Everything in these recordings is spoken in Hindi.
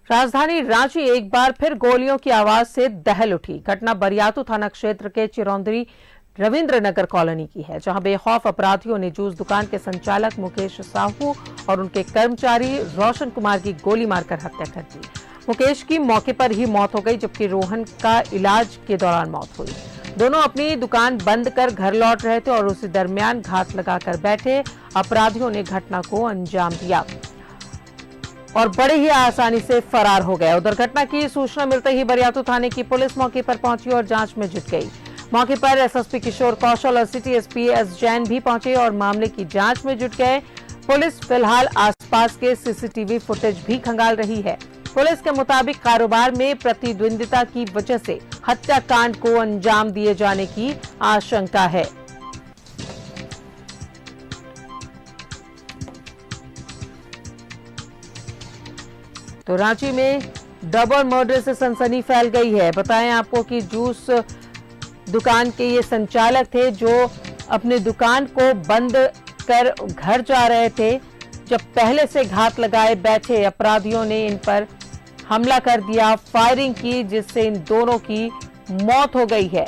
राजधानी रांची एक बार फिर गोलियों की आवाज से दहल उठी। घटना बरियातू थाना क्षेत्र के चिरौंदरी रविंद्र नगर कॉलोनी की है, जहां बेखौफ अपराधियों ने जूस दुकान के संचालक मुकेश साहू और उनके कर्मचारी रोशन कुमार की गोली मारकर हत्या कर दी। मुकेश की मौके पर ही मौत हो गई, जबकि रोहन का इलाज के दौरान मौत हुई। दोनों अपनी दुकान बंद कर घर लौट रहे थे और उसी दरमियान घात लगाकर बैठे अपराधियों ने घटना को अंजाम दिया और बड़े ही आसानी से फरार हो गए। उधर घटना की सूचना मिलते ही बरियातू थाने की पुलिस मौके पर पहुंची और जांच में जुट गई। मौके पर एसएसपी किशोर कौशल और सिटी एसपी एस जैन भी पहुंचे और मामले की जांच में जुट गए। पुलिस फिलहाल आसपास के सीसीटीवी फुटेज भी खंगाल रही है। पुलिस के मुताबिक कारोबार में प्रतिद्वंदिता की वजह से हत्याकांड को अंजाम दिए जाने की आशंका है। तो रांची में डबल मर्डर से सनसनी फैल गई है। बताएं आपको कि जूस दुकान के ये संचालक थे जो अपने दुकान को बंद कर घर जा रहे थे, जब पहले से घात लगाए बैठे अपराधियों ने इन पर हमला कर दिया, फायरिंग की, जिससे इन दोनों की मौत हो गई है।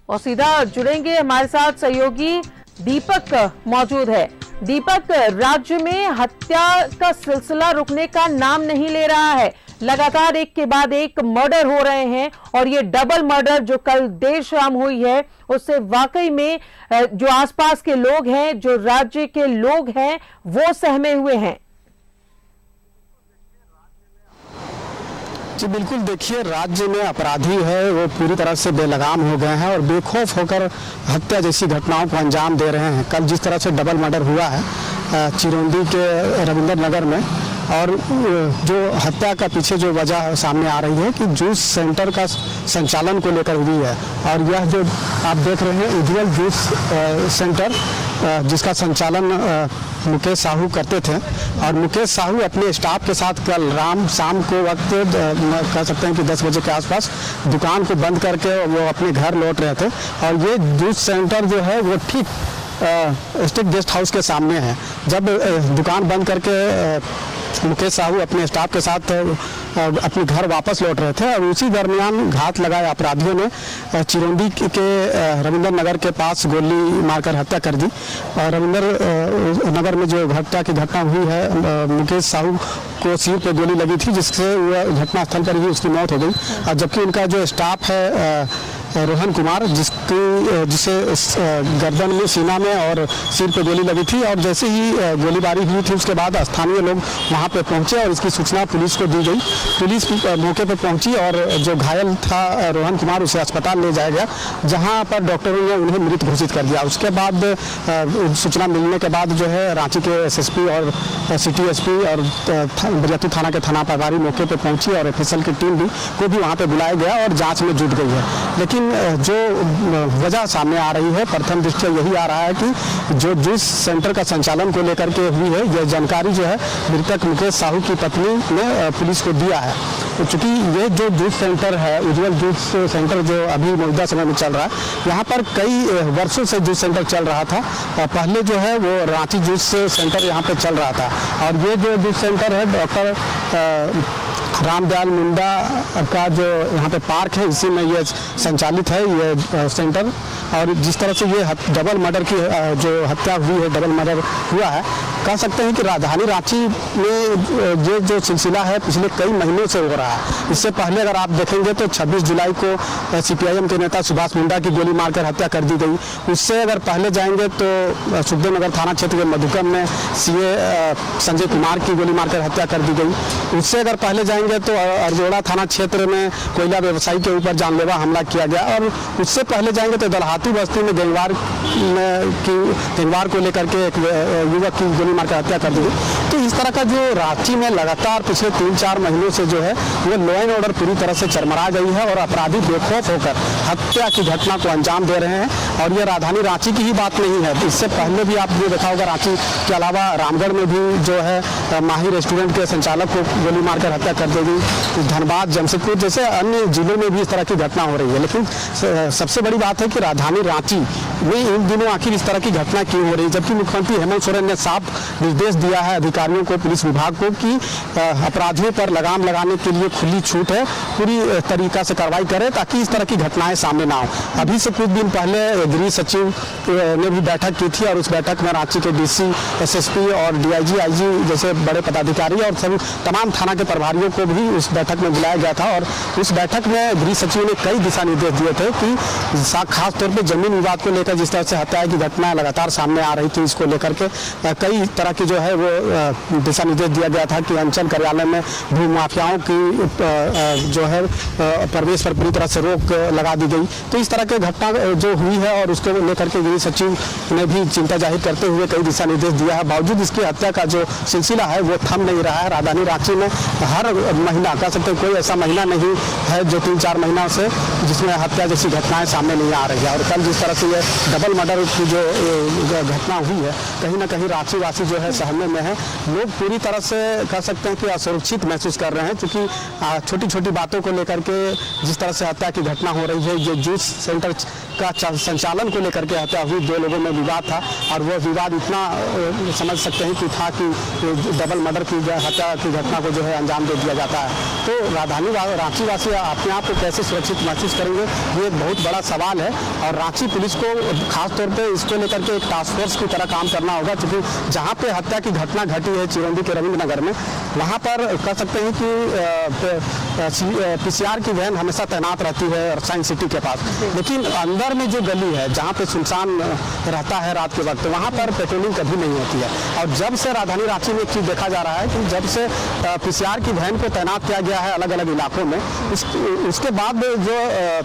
और सीधा जुड़ेंगे हमारे साथ सहयोगी दीपक मौजूद है। दीपक, राज्य में हत्या का सिलसिला रुकने का नाम नहीं ले रहा है। लगातार एक के बाद एक मर्डर हो रहे हैं और ये डबल मर्डर जो कल देर शाम हुई है, उससे वाकई में जो आसपास के लोग हैं, जो राज्य के लोग हैं, वो सहमे हुए हैं। जी बिल्कुल, देखिए राज्य में अपराधी है वो पूरी तरह से बेलगाम हो गए हैं और बेखौफ होकर हत्या जैसी घटनाओं को अंजाम दे रहे हैं। कल जिस तरह से डबल मर्डर हुआ है चिरौंदी के रविंद्र नगर में, और जो हत्या का पीछे जो वजह सामने आ रही है कि जूस सेंटर का संचालन को लेकर हुई है। और यह जो आप देख रहे हैं उज्जवल जूस सेंटर, जिसका संचालन मुकेश साहू करते थे, और मुकेश साहू अपने स्टाफ के साथ कल शाम को वक्त कह सकते हैं कि 10 बजे के आसपास दुकान को बंद करके वो अपने घर लौट रहे थे। और ये जूस सेंटर जो है वो ठीक स्टेट गेस्ट हाउस के सामने है। जब दुकान बंद करके मुकेश साहू अपने स्टाफ के साथ अपने घर वापस लौट रहे थे और उसी दरमियान घात लगाए अपराधियों ने चिरौंदी के रविंद्र नगर के पास गोली मारकर हत्या कर दी। और रविंद्र नगर में जो हत्या की घटना हुई है, मुकेश साहू को सिर पे गोली लगी थी, जिससे वह घटनास्थल पर ही उसकी मौत हो गई। और जबकि उनका जो स्टाफ है रोहन कुमार, जिसे गर्दन में, सीना में और सिर पे गोली लगी थी, और जैसे ही गोलीबारी हुई थी उसके बाद स्थानीय लोग वहां पे पहुंचे और इसकी सूचना पुलिस को दी गई। पुलिस मौके पर पहुंची और जो घायल था रोहन कुमार उसे अस्पताल ले जाया गया, जहां पर डॉक्टरों ने उन्हें मृत घोषित कर दिया। उसके बाद सूचना मिलने के बाद जो है रांची के एसएसपी और सिटी एसपी और बरियातू थाना के थाना प्रभारी मौके पर पहुंची और एफएसएल की टीम को भी वहाँ पर बुलाया गया और जाँच में जुट गई है। लेकिन जो वजह सामने आ रही है, प्रथम दृष्टया यही आ रहा है कि जो जूस सेंटर का संचालन को लेकर के हुई है, यह जानकारी जो है मृतक मुकेश साहू की पत्नी ने पुलिस को दिया है। तो चूंकि ये जो जूस सेंटर है, उज्जवल जूस सेंटर, जो अभी मौजूदा समय में चल रहा है, यहाँ पर कई वर्षों से जूस सेंटर चल रहा था। पहले जो है वो रांची जूस सेंटर यहाँ पे चल रहा था। और ये जो जूस सेंटर है डॉक्टर रामदयाल मुंडा का जो यहाँ पे पार्क है, इसी में ये संचालित है ये सेंटर। और जिस तरह से ये डबल मर्डर की जो हत्या हुई है, डबल मर्डर हुआ है, कह सकते हैं कि राजधानी रांची में ये जो सिलसिला है पिछले कई महीनों से हो रहा है। इससे पहले अगर आप देखेंगे तो 26 जुलाई को सीपीआईएम के नेता सुभाष मुंडा की गोली मारकर हत्या कर दी गई। उससे अगर पहले जाएंगे तो सुखदेव नगर थाना क्षेत्र के मधुकम में सीए संजय कुमार की गोली मारकर हत्या कर दी गई। उससे अगर पहले जाएंगे तो अरजोड़ा थाना क्षेत्र में कोयला व्यवसायी के ऊपर जानलेवा हमला किया गया। और उससे पहले जाएंगे तो दलहातू बस्ती में गैंगवार को लेकर के एक युवक की गोली गोली मारकर हत्या कर दी गई। तो इस तरह का जो रांची में लगातार पिछले 3-4 महीनों से जो है वो लॉ एंड ऑर्डर पूरी तरह से चरमरा गई है और अपराधी बेखौफ होकर हत्या की घटना को अंजाम दे रहे हैं। और ये राजधानी रांची की ही बात नहीं है, इससे पहले भी आपने देखा होगा रांची के अलावा रामगढ़ में भी जो है माही रेस्टोरेंट के संचालक को गोली मारकर हत्या कर दी गई। धनबाद, जमशेदपुर जैसे अन्य जिलों में भी इस तरह की घटना हो रही है। लेकिन सबसे बड़ी बात है कि राजधानी रांची में इन दिनों आखिर इस तरह की घटना क्यों हो रही है, जबकि मुख्यमंत्री हेमंत सोरेन ने साफ निर्देश दिया है अधिकारियों को, पुलिस विभाग को कि अपराधियों पर लगाम लगाने के लिए खुली छूट है, पूरी तरीका से कार्रवाई करें ताकि इस तरह की घटनाएं सामने ना हो। अभी से कुछ दिन पहले गृह सचिव ने भी बैठक की थी और उस बैठक में रांची के डीसी, एसएसपी और डीआईजी, आईजी जैसे बड़े पदाधिकारी और सभी तमाम थाना के प्रभारियों को भी उस बैठक में बुलाया गया था। और उस बैठक में गृह सचिव ने कई दिशा निर्देश दिए थे कि खास तौर पर जमीन विवाद को लेकर जिस तरह से हत्या की घटना लगातार सामने आ रही थी, इसको लेकर के कई तरह की जो है वो दिशा निर्देश दिया गया था कि अंचल कार्यालय में भू माफियाओं की जो है प्रवेश पर पूरी तरह से रोक लगा दी गई। तो इस तरह की घटना जो हुई है और उसको लेकर के गृह सचिव ने भी चिंता जाहिर करते हुए कई दिशा निर्देश दिया है। बावजूद इसकी हत्या का जो सिलसिला है वो थम नहीं रहा है। राजधानी रांची में हर महीना कह सकते हैं कोई ऐसा महीना नहीं है जो 3-4 महीनों से जिसमें हत्या जैसी घटनाएं सामने नहीं आ रही है। और कल जिस तरह से ये डबल मर्डर की जो घटना हुई है, कहीं ना कहीं रांची वासी जो है सहमे में है। लोग पूरी तरह से कह सकते हैं कि असुरक्षित महसूस कर रहे हैं, क्योंकि छोटी छोटी बातों को लेकर के जिस तरह से हत्या की घटना हो रही है, जो जूस सेंटर का संचालन को लेकर के हत्या हुई, 2 लोगों में विवाद था और वह विवाद इतना समझ सकते हैं कि था कि डबल मर्डर की हत्या की घटना को जो है अंजाम दे दिया जाता है। तो राजधानी रांची वासी अपने आप को कैसे सुरक्षित महसूस करेंगे, ये एक बहुत बड़ा सवाल है। और रांची पुलिस को खासतौर पर इसको लेकर के एक टास्क फोर्स की तरह काम करना होगा, क्योंकि जहाँ पे हत्या की घटना घटी है चिरौंदी के रविंद्र नगर में, वहाँ पर कह सकते हैं कि पीसीआर की वैन हमेशा तैनात रहती है और साइंस सिटी के पास, लेकिन अंदर में जो गली है जहाँ पे सुनसान रहता है रात के वक्त, वहाँ पर पेट्रोलिंग कभी नहीं होती है। और जब से राजधानी रांची में एक चीज़ देखा जा रहा है कि जब से पीसीआर की वैन को तैनात किया गया है अलग अलग इलाकों में, उसके बाद जो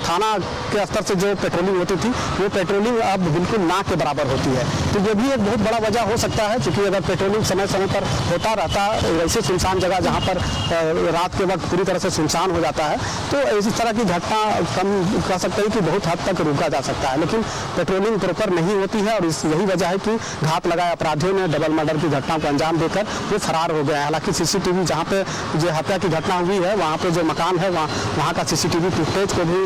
थाना के स्तर से जो पेट्रोलिंग होती थी वो पेट्रोलिंग अब बिल्कुल ना के बराबर होती है। तो ये भी एक बहुत बड़ा वजह हो सकता है, क्योंकि अगर पेट्रोलिंग समय समय पर होता रहता वैसे सुनसान जगह जहाँ पर रात के वक्त पूरी तरह से सुनसान हो जाता है, तो इस तरह की घटना कम कह सकते हैं कि बहुत हद तक रोका जा सकता है। लेकिन पेट्रोलिंग प्रॉपर नहीं होती है और यही वजह है कि घात लगाए अपराधियों ने डबल मर्डर की घटना को अंजाम देकर वो फरार हो गए हैं। हालांकि सीसीटीवी जहाँ पे जो हत्या की घटना हुई है वहाँ पे जो मकान है वहाँ का सीसीटीवी फुटेज को भी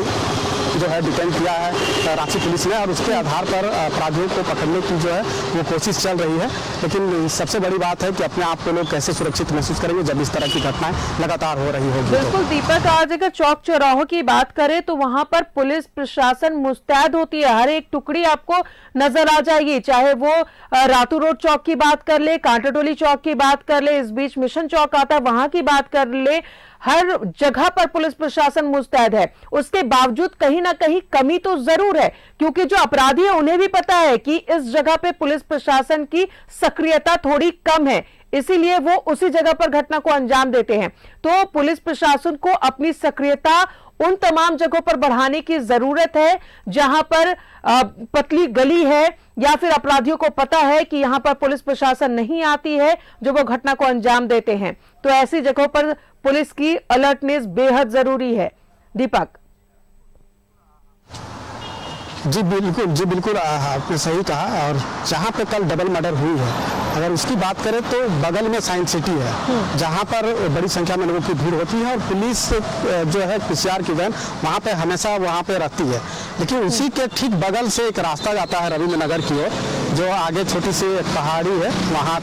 जो है डिटेन किया है रांची पुलिस ने और उसके आधार पर अपराधियों को पकड़ने की जो है वो कोशिश चल रही है। लेकिन सबसे बड़ी बात है कि अपने आप को लोग कैसे सुरक्षित महसूस करेंगे जब इस तरह की घटनाएं लगातार हो रही होगी। बिल्कुल दीपक, आज अगर चौक चौराहों की बात करें तो वहां पर पुलिस प्रशासन मुस्तैद होती है, हर एक टुकड़ी आपको नजर आ जाएगी, चाहे वो रातू रोड चौक की बात कर ले, कांटाटोली चौक की बात कर ले, इस बीच मिशन चौक आता है वहां की बात कर ले, हर जगह पर पुलिस प्रशासन मुस्तैद है। उसके बावजूद कहीं ना कहीं कमी तो जरूर है, क्योंकि जो अपराधी है उन्हें भी पता है कि इस जगह पे पुलिस प्रशासन की सक्रियता थोड़ी कम है, इसीलिए वो उसी जगह पर घटना को अंजाम देते हैं। तो पुलिस प्रशासन को अपनी सक्रियता उन तमाम जगहों पर बढ़ाने की जरूरत है जहां पर पतली गली है या फिर अपराधियों को पता है कि यहां पर पुलिस प्रशासन नहीं आती है जो वो घटना को अंजाम देते हैं। तो ऐसी जगहों पर पुलिस की अलर्टनेस बेहद जरूरी है। दीपक जी बिल्कुल आपने सही कहा। और जहाँ पे कल डबल मर्डर हुई है, अगर उसकी बात करें तो बगल में साइंस सिटी है जहाँ पर बड़ी संख्या में लोगों की भीड़ होती है और पुलिस जो है पीसीआर की वैन वहाँ पे हमेशा वहाँ पे रहती है। लेकिन उसी के ठीक बगल से एक रास्ता जाता है रविंद्र नगर की ओर, जो आगे छोटी सी एक पहाड़ी है, वहाँ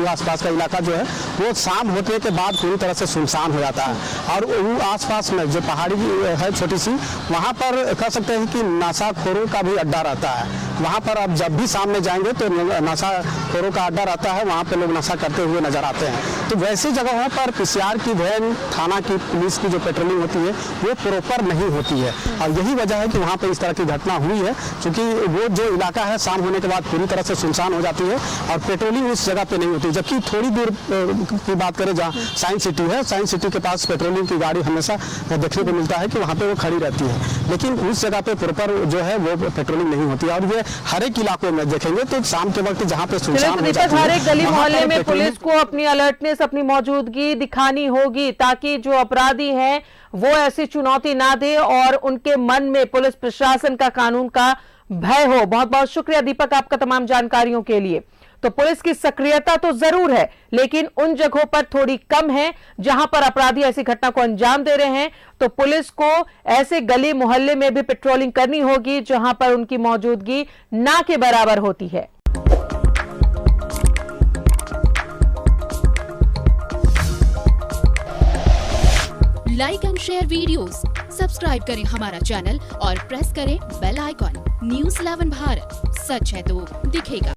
आसपास का इलाका जो है वो शाम होने के बाद पूरी तरह से सुनसान हो जाता है। और वो आसपास में जो पहाड़ी है छोटी सी, वहाँ पर कह सकते हैं कि नशाखोरों का भी अड्डा रहता है। वहाँ पर आप जब भी सामने जाएंगे तो नशाखोरों का अड्डा रहता है, वहाँ पे लोग नशा करते हुए नजर आते हैं। तो वैसी जगहों पर पीसीआर की वैन, थाना की पुलिस की जो पेट्रोलिंग होती है वो प्रॉपर नहीं होती है और यही वजह है कि वहाँ पे इस तरह की घटना हुई है, क्योंकि वो जो इलाका है शाम होने के बाद पूरी तरह से सुनसान हो जाती है और पेट्रोलिंग उस जगह पे नहीं होती। जबकि थोड़ी दूर की बात करें जहाँ साइंस सिटी है, साइंस सिटी के पास पेट्रोलिंग की गाड़ी हमेशा देखने को मिलता है कि वहाँ पे वो खड़ी रहती है, लेकिन उस जगह पे प्रॉपर जो है वो पेट्रोलिंग नहीं होती है। और ये हर एक इलाकों में देखेंगे तो शाम के वक्त जहाँ पे चलिए, सुनसान तो हो दीपक, जाती हर है, एक गली वहाँ मोहल्ले पर में पेट्रोलिंग पुलिस को अपनी अलर्टनेस, अपनी मौजूदगी दिखानी होगी ताकि जो अपराधी हैं वो ऐसी चुनौती ना दे और उनके मन में पुलिस प्रशासन का, कानून का भय हो। बहुत बहुत शुक्रिया दीपक आपका तमाम जानकारियों के लिए। तो पुलिस की सक्रियता तो जरूर है, लेकिन उन जगहों पर थोड़ी कम है जहां पर अपराधी ऐसी घटना को अंजाम दे रहे हैं। तो पुलिस को ऐसे गली मोहल्ले में भी पेट्रोलिंग करनी होगी जहां पर उनकी मौजूदगी ना के बराबर होती है। Like and share videos, subscribe करें हमारा चैनल और प्रेस करें बेल आइकॉन। News 11 भारत, सच है तो दिखेगा।